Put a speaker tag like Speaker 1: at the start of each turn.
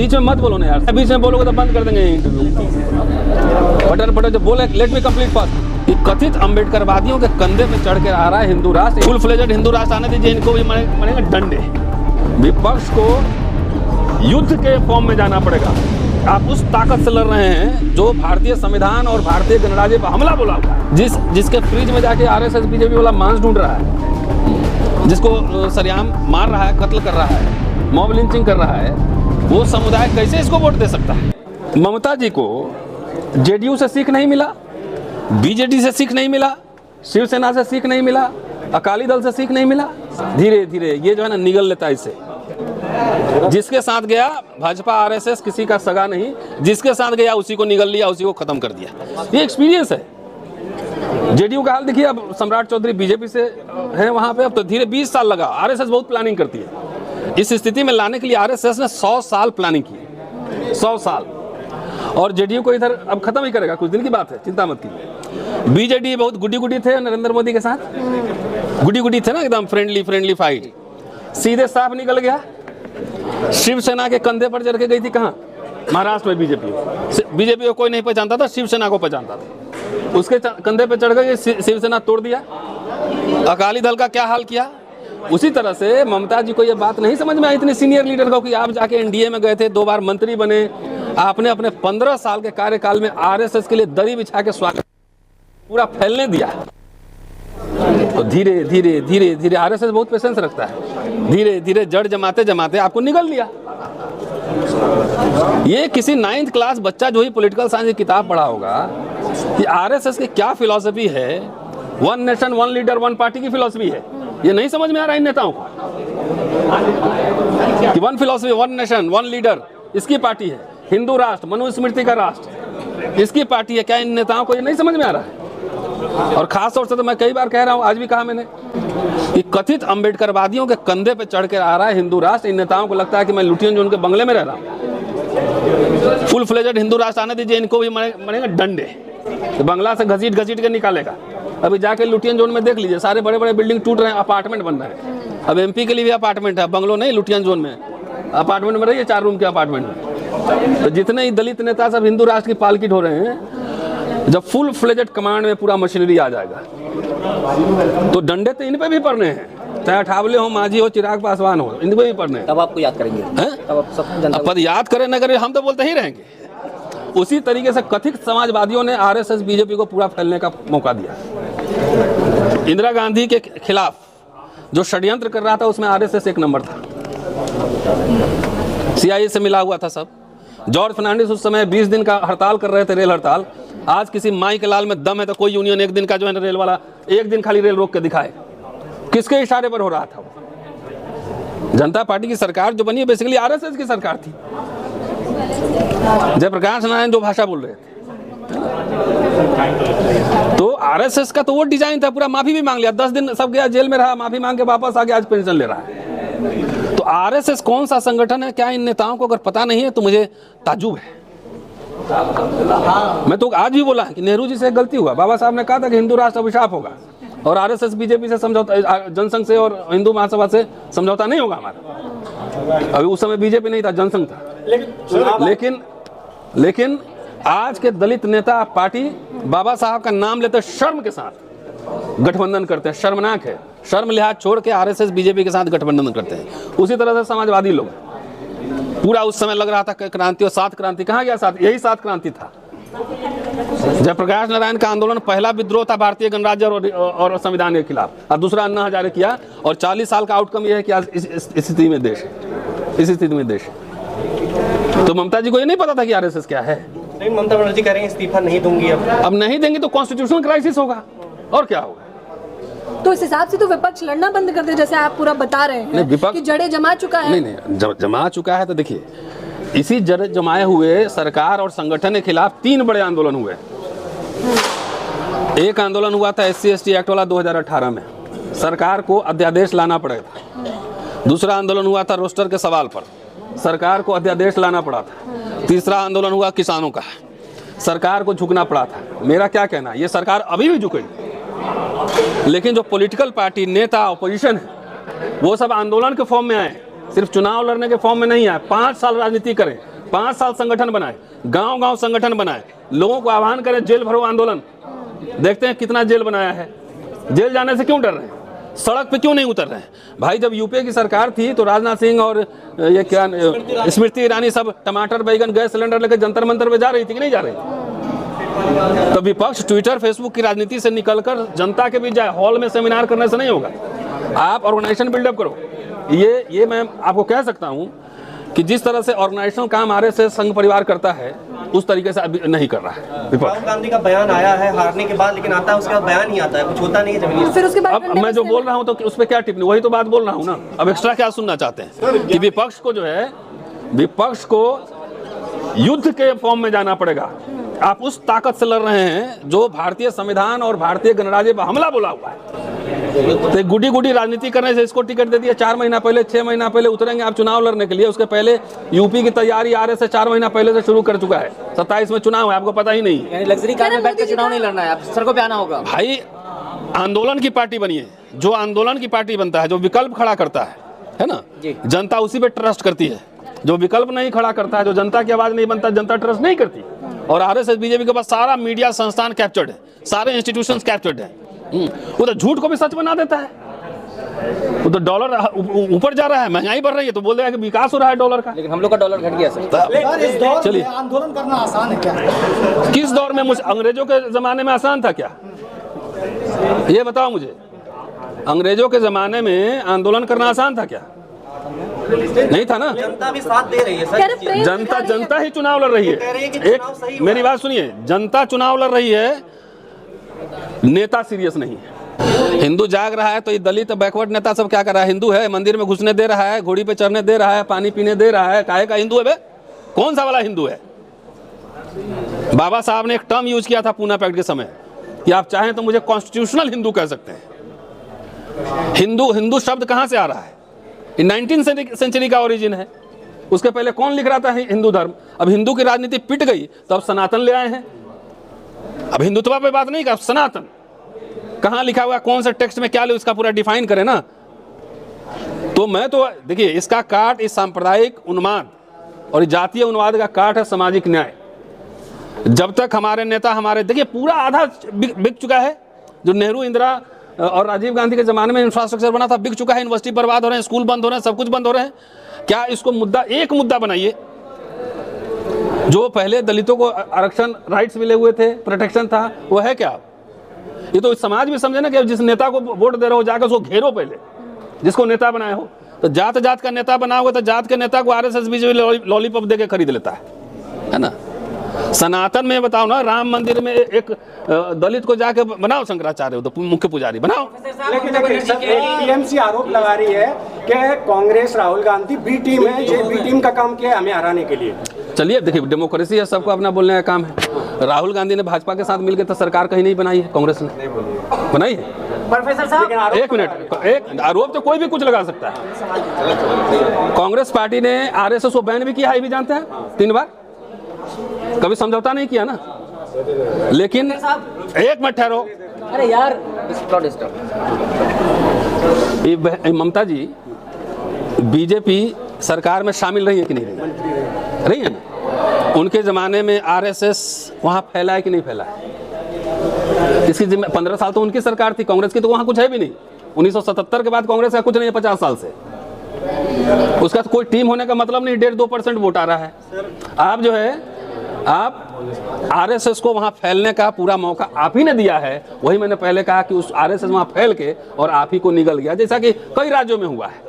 Speaker 1: बीच में मत बोलो ना यार, बीच में बोलोगे तो बंद कर देंगे इंटरव्यू। पटर जब बोले लेट मी कंप्लीट फर्स्ट। कथित अम्बेडकरवादियों के कंधे पे चढ़ के आ रहा है हिंदू राष्ट्र, फुल फ्लेजेड हिंदू राष्ट्र आने दीजिए, इनको भी मरेंगे डंडे। विपक्ष को युद्ध के फॉर्म में जाना पड़ेगा। आप उस ताकत से लड़ रहे हैं जो भारतीय संविधान और भारतीय गणराज्य पर हमला बोला हुआ है, जिसके फ्रिज में जाके आरएसएस बीजेपी वाला मांस ढूंढ रहा है, जिसको सरेआम मार रहा है, कत्ल कर रहा है, मॉब लिंचिंग कर रहा है, वो समुदाय कैसे इसको वोट दे सकता है? ममता जी को जेडीयू से सीख नहीं मिला, बीजेडी से सीख नहीं मिला, शिवसेना से सीख नहीं मिला, अकाली दल से सीख नहीं मिला। धीरे धीरे ये जो है ना निगल लेता है इसे। जिसके साथ गया भाजपा आरएसएस किसी का सगा नहीं, जिसके साथ गया उसी को निगल लिया, उसी को खत्म कर दिया। ये एक्सपीरियंस है। जेडीयू का हाल देखिए, अब सम्राट चौधरी बीजेपी से है वहां पे, अब तो धीरे 20 साल लगा। आरएसएस बहुत प्लानिंग करती है। इस स्थिति में लाने के लिए आरएसएस ने 100 साल प्लानिंग की, 100 साल। और जेडीयू को इधर अब खत्म ही करेगा, कुछ दिन की बात है, चिंता मत कीजिए। बीजेडी बहुत गुडी थे नरेंद्र मोदी के साथ, गुडी थे ना, एकदम फ्रेंडली फाइट। सीधे साफ निकल गया। शिवसेना के कंधे पर चढ़ के गई थी कहाँ? महाराष्ट्र में बीजेपी को कोई नहीं पहचानता था, शिवसेना को पहचानता था। उसके कंधे पर चढ़ गए, शिवसेना तोड़ दिया। अकाली दल का क्या हाल किया? उसी तरह से ममता जी को ये बात नहीं समझ में आई, इतनी सीनियर लीडर को, कि आप जाके एनडीए में गए थे, 2 बार मंत्री बने, आपने अपने 15 साल के कार्यकाल में आरएसएस के लिए दरी बिछा के स्वागत पूरा फैलने दिया। तो धीरे धीरे आरएसएस बहुत पेशेंस रखता है, धीरे धीरे जड़ जमाते जमाते आपको निगल लिया। ये किसी 9th क्लास बच्चा जो ही पॉलिटिकल साइंस की किताब पढ़ा होगा कि आरएसएस की क्या फिलॉसफी है, 1 नेशन 1 लीडर 1 पार्टी की फिलॉसफी है। ये नहीं समझ में आ रहा इन नेताओं को कि 1 फिलॉसफी 1 नेशन 1 लीडर इसकी पार्टी है, हिंदू राष्ट्र, मनुस्मृति का राष्ट्र इसकी पार्टी है। क्या इन नेताओं को ये नहीं समझ में आ रहा है? और खास तौर से तो मैं कई बार कह रहा हूं, आज भी कहा मैंने, कि कथित अम्बेडकरवादियों के कंधे पे चढ़ के आ रहा है हिंदू राष्ट्र। इन नेताओं को लगता है कि मैं लुटियन जोन के बंगले में रह रहा हूं। फुल फ्लेजेड हिंदू राष्ट्र आने दीजिए, इनको भी मरेंगे डंडे। तो बंगला से घसीट के निकालेगा। अभी जाके लुटियन जोन में देख लीजिए, सारे बड़े बड़े बिल्डिंग टूट रहे हैं, अपार्टमेंट बन रहे हैं। अब एमपी के लिए भी अपार्टमेंट है, बंगलो नहीं, लुटियन जोन में अपार्टमेंट में रहिए, 4 रूम के अपार्टमेंट में। तो जितने ही दलित नेता सब हिंदू राष्ट्र की पालकी ढो रहे हैं, जब फुल फ्लेजेड कमांड में पूरा मशीनरी आ जाएगा तो डंडे तो इन पे भी पड़ने हैं, चाहे अठावले हो, मांझी हो, चिराग पासवान हो, इनको भी पड़ने हैं।
Speaker 2: तब आपको याद करेंगे, तब आप सब
Speaker 1: पद याद करें न करें, हम तो बोलते ही रहेंगे। उसी तरीके से कथित समाजवादियों ने आरएसएस बीजेपी को पूरा फैलने का मौका दिया। इंदिरा गांधी के खिलाफ जो षड्यंत्र कर रहा था उसमें आरएसएस 1 नंबर था। सीआईए से मिला हुआ था सब। जॉर्ज फर्नांडिस उस समय 20 दिन का हड़ताल कर रहे थे, रेल हड़ताल। आज किसी माई के लाल में दम है तो कोई यूनियन 1 दिन का जो है रेल वाला 1 दिन खाली रेल रोक के दिखाए। किसके इशारे पर हो रहा था वो? जनता पार्टी की सरकार जो बनी है बेसिकली आरएसएस की सरकार थी। जयप्रकाश नारायण जो भाषा बोल रहे थे, तो आरएसएस का तो वो डिजाइन था, पूरा माफी भी मांग लिया। 10 दिन सब गया, जेल में रहा, माफी मांग के वापस आ गया, आज पेंशन ले रहा है। तो आरएसएस कौन सा संगठन है, क्या इन नेताओं को अगर पता नहीं है तो मुझे ताज्जुब है। मैं तो आज भी बोला कि नेहरू जी से गलती हुआ। बाबा साहब ने कहा था कि हिंदू राष्ट्र अभिशाप होगा, और आरएसएस बीजेपी से समझौता, जनसंघ से और हिंदू महासभा से समझौता नहीं होगा हमारा। अभी उस समय बीजेपी नहीं था, जनसंघ था। लेकिन आज के दलित नेता पार्टी बाबा साहब का नाम लेते शर्म के साथ गठबंधन करते हैं। शर्मनाक है। शर्म लिहाज छोड़ के आरएसएस बीजेपी के साथ गठबंधन करते हैं। उसी तरह से समाजवादी लोग पूरा उस समय लग रहा था क्रांति, और 7 क्रांति कहाँ गया? 7 यही 7 क्रांति था। जयप्रकाश नारायण का आंदोलन पहला विद्रोह था भारतीय गणराज्य और संविधान के खिलाफ, और दूसरा अन्ना हजारे किया। और 40 साल का आउटकम यह है कि आज इस स्थिति में देश है। तो ममता जी को ये नहीं पता था कि आरएसएस क्या है।
Speaker 3: नहीं, ममता बनर्जी कह रही है इस्तीफा नहीं दूंगी। अब नहीं
Speaker 1: देंगे तो कॉन्स्टिट्यूशनल क्राइसिस होगा, और क्या होगा।
Speaker 4: तो इस हिसाब से तो विपक्ष लड़ना बंद कर दे, जैसे आप पूरा बता रहे हैं कि जड़े जमा चुका है।
Speaker 1: नहीं, जमा चुका है। तो देखिए, इसी जड़े जमाए हुए सरकार और संगठन के खिलाफ 3 बड़े आंदोलन हुए। एक आंदोलन हुआ था SC/ST एक्ट वाला 2018 में, सरकार को अध्यादेश लाना पड़ेगा। दूसरा आंदोलन हुआ था रोस्टर के सवाल पर, सरकार को अध्यादेश लाना पड़ा था। तीसरा आंदोलन हुआ किसानों का, सरकार को झुकना पड़ा था। मेरा क्या कहना है, ये सरकार अभी भी झुकेगी, लेकिन जो पॉलिटिकल पार्टी, नेता, ऑपोजिशन है, वो सब आंदोलन के फॉर्म में आए, सिर्फ चुनाव लड़ने के फॉर्म में नहीं आए, 5 साल राजनीति करें, 5 साल संगठन बनाए, गांव-गांव संगठन बनाए, लोगों को आह्वान करें जेल भरो आंदोलन। देखते हैं कितना जेल बनाया है। जेल जाने से क्यों डर रहे हैं? सड़क पे क्यों नहीं उतर रहे हैं? भाई जब यूपीए की सरकार थी तो राजनाथ सिंह और ये क्या स्मृति ईरानी सब टमाटर, बैगन, गैस सिलेंडर लेकर जंतर मंतर पे जा रही थी कि नहीं जा रही? तो विपक्ष ट्विटर फेसबुक की राजनीति से निकलकर जनता के बीच जाए, हॉल में सेमिनार करने से नहीं होगा। आप ऑर्गेनाइजेशन बिल्डअप करो। ये मैं आपको कह सकता हूं कि जिस तरह से ऑर्गेनाइजेशनल काम आरएसएस संघ परिवार करता है उस तरीके से अभी नहीं कर रहा है विपक्ष।
Speaker 3: राहुल गांधी का बयान आया है हारने के बाद, लेकिन आता है उसके बाद बयान नहीं आता है, कुछ होता नहीं है जमीनी।
Speaker 4: फिर उसके बाद
Speaker 1: अब मैं जो बोल रहा हूं तो उस पर क्या टिप्पणी, वही तो बात बोल रहा हूं ना। अब एक्स्ट्रा क्या सुनना चाहते हैं कि विपक्ष को जो है, विपक्ष को युद्ध के फॉर्म में जाना पड़ेगा। आप उस ताकत से लड़ रहे हैं जो भारतीय संविधान और भारतीय गणराज्य पर हमला बोला हुआ है। तो गुडी राजनीति करने से इसको टिकट दे दिया 4 महीना पहले, 6 महीना पहले उतरेंगे आप चुनाव लड़ने के लिए। उसके पहले यूपी की तैयारी आरएसएस 4 महीना पहले से शुरू कर चुका है। 27 में चुनाव है, आपको पता ही नहीं।
Speaker 2: यानी लग्जरी कार में बैठकर चुनाव नहीं लड़ना है, आप सड़कों पे आना होगा।
Speaker 1: भाई आंदोलन की पार्टी बनिए, जो आंदोलन की पार्टी बनता है, जो विकल्प खड़ा करता है ना, जनता उसी पे ट्रस्ट करती है। जो विकल्प नहीं खड़ा करता है, जो जनता की आवाज नहीं बनता, जनता ट्रस्ट नहीं करती। और आरएसएस बीजेपी के पास सारा मीडिया संस्थान कैप्चर्ड है, सारे इंस्टीट्यूशंस कैप्चर्ड है। वो तो झूठ को भी सच बना देता है। वो तो डॉलर ऊपर जा रहा है, महंगाई बढ़ रही है तो बोल देगा कि विकास हो रहा है डॉलर का।
Speaker 2: लेकिन हम लोग का डॉलर घट गया सर।
Speaker 1: चलिए,
Speaker 5: आंदोलन करना आसान है क्या?
Speaker 1: किस दौर में? मुझे अंग्रेजों के जमाने में आसान था क्या? ये बताओ मुझे, अंग्रेजों के जमाने में आंदोलन करना आसान था क्या? नहीं था ना।
Speaker 3: जनता भी साथ दे रही है सर।
Speaker 1: जनता ही चुनाव लड़ रही है। एक मेरी बात सुनिए, जनता चुनाव लड़ रही है, नेता सीरियस नहीं है। हिंदू जाग रहा है तो ये दलित बैकवर्ड नेता सब क्या कर रहा है? हिंदू है, मंदिर में घुसने दे रहा है, घोड़ी पे चढ़ने दे रहा है, पानी पीने दे रहा है। काहे का हिंदू है बे? कौन सा वाला हिंदू है? बाबा साहब ने एक टर्म यूज किया था पूना पैक्ट के समय कि आप चाहें तो मुझे कॉन्स्टिट्यूशनल हिंदू कह सकते हैं। हिंदू शब्द कहां से आ रहा है? 19वीं सेंचुरी का ओरिजिन है। उसके पहले कौन लिख रहा था हिंदू धर्म? अब हिंदू की राजनीति पिट गई तो अब सनातन ले आए हैं। अब हिंदुत्व पे बात नहीं कर, सनातन कहां लिखा हुआ, कौन से टेक्स्ट में क्या ले, उसका पूरा डिफाइन करें ना। तो मैं तो देखिए, इसका काट इस सांप्रदायिक उन्माद और जातीय उन्माद का काट है सामाजिक न्याय। जब तक हमारे नेता हमारे, देखिए पूरा आधा बिक चुका है। जो नेहरू, इंदिरा और राजीव गांधी के जमाने में इंफ्रास्ट्रक्चर बना था बिक चुका है। यूनिवर्सिटी बर्बाद हो रहे हैं, स्कूल बंद हो रहे हैं, सब कुछ बंद हो रहे हैं। क्या इसको मुद्दा, एक मुद्दा बनाइए। जो पहले दलितों को आरक्षण राइट्स मिले हुए थे, प्रोटेक्शन था, वो है क्या? ये तो समाज भी समझे ना कि जिस नेता को वोट दे रहे हो जाकर उसको घेरो पहले, जिसको नेता बनाए हो। तो जात का नेता बनाओगे तो जात के नेता को आरएसएस बीजेपी लॉलीपॉप देके खरीद लेता है ना। सनातन में बताओ ना, राम मंदिर में एक दलित को जाके बनाओ शंकराचार्य हो तो मुख्य पुजारी बनाओ।
Speaker 5: लेकिन टीएमसी आरोप लगा रही है कि कांग्रेस राहुल गांधी बी टीम है, ये बी टीम का काम किया है हमें हराने के लिए।
Speaker 1: चलिए देखिए, डेमोक्रेसी है, सबको अपना बोलने का काम है। राहुल गांधी ने भाजपा के साथ मिलकर तो सरकार कहीं नहीं बनाई है, कांग्रेस ने बनाई है।
Speaker 2: प्रोफेसर साहब
Speaker 1: एक मिनट, एक आरोप तो कोई भी कुछ लगा सकता है। कांग्रेस पार्टी ने आरएसएस को बैन भी किया है, ये भी जानते हैं, 3 बार। कभी समझौता नहीं किया ना। लेकिन एक मिनट ठहरो।
Speaker 2: अरे यार,
Speaker 1: ममता जी बीजेपी सरकार में शामिल रही है कि नहीं रही है ना? उनके जमाने में आरएसएस वहां फैला है कि नहीं फैला है? इसकी 15 साल तो उनकी सरकार थी, कांग्रेस की तो वहां कुछ है भी नहीं। 1977 के बाद कांग्रेस का कुछ नहीं है 50 साल से। उसका कोई टीम होने का मतलब नहीं, 1.5-2% वोट आ रहा है। आप जो है, आप आरएसएस को वहां फैलने का पूरा मौका आप ही ने दिया है। वही मैंने पहले कहा कि उस आरएसएस वहां फैल के और आप ही को निगल गया, जैसा कि कई राज्यों में हुआ है।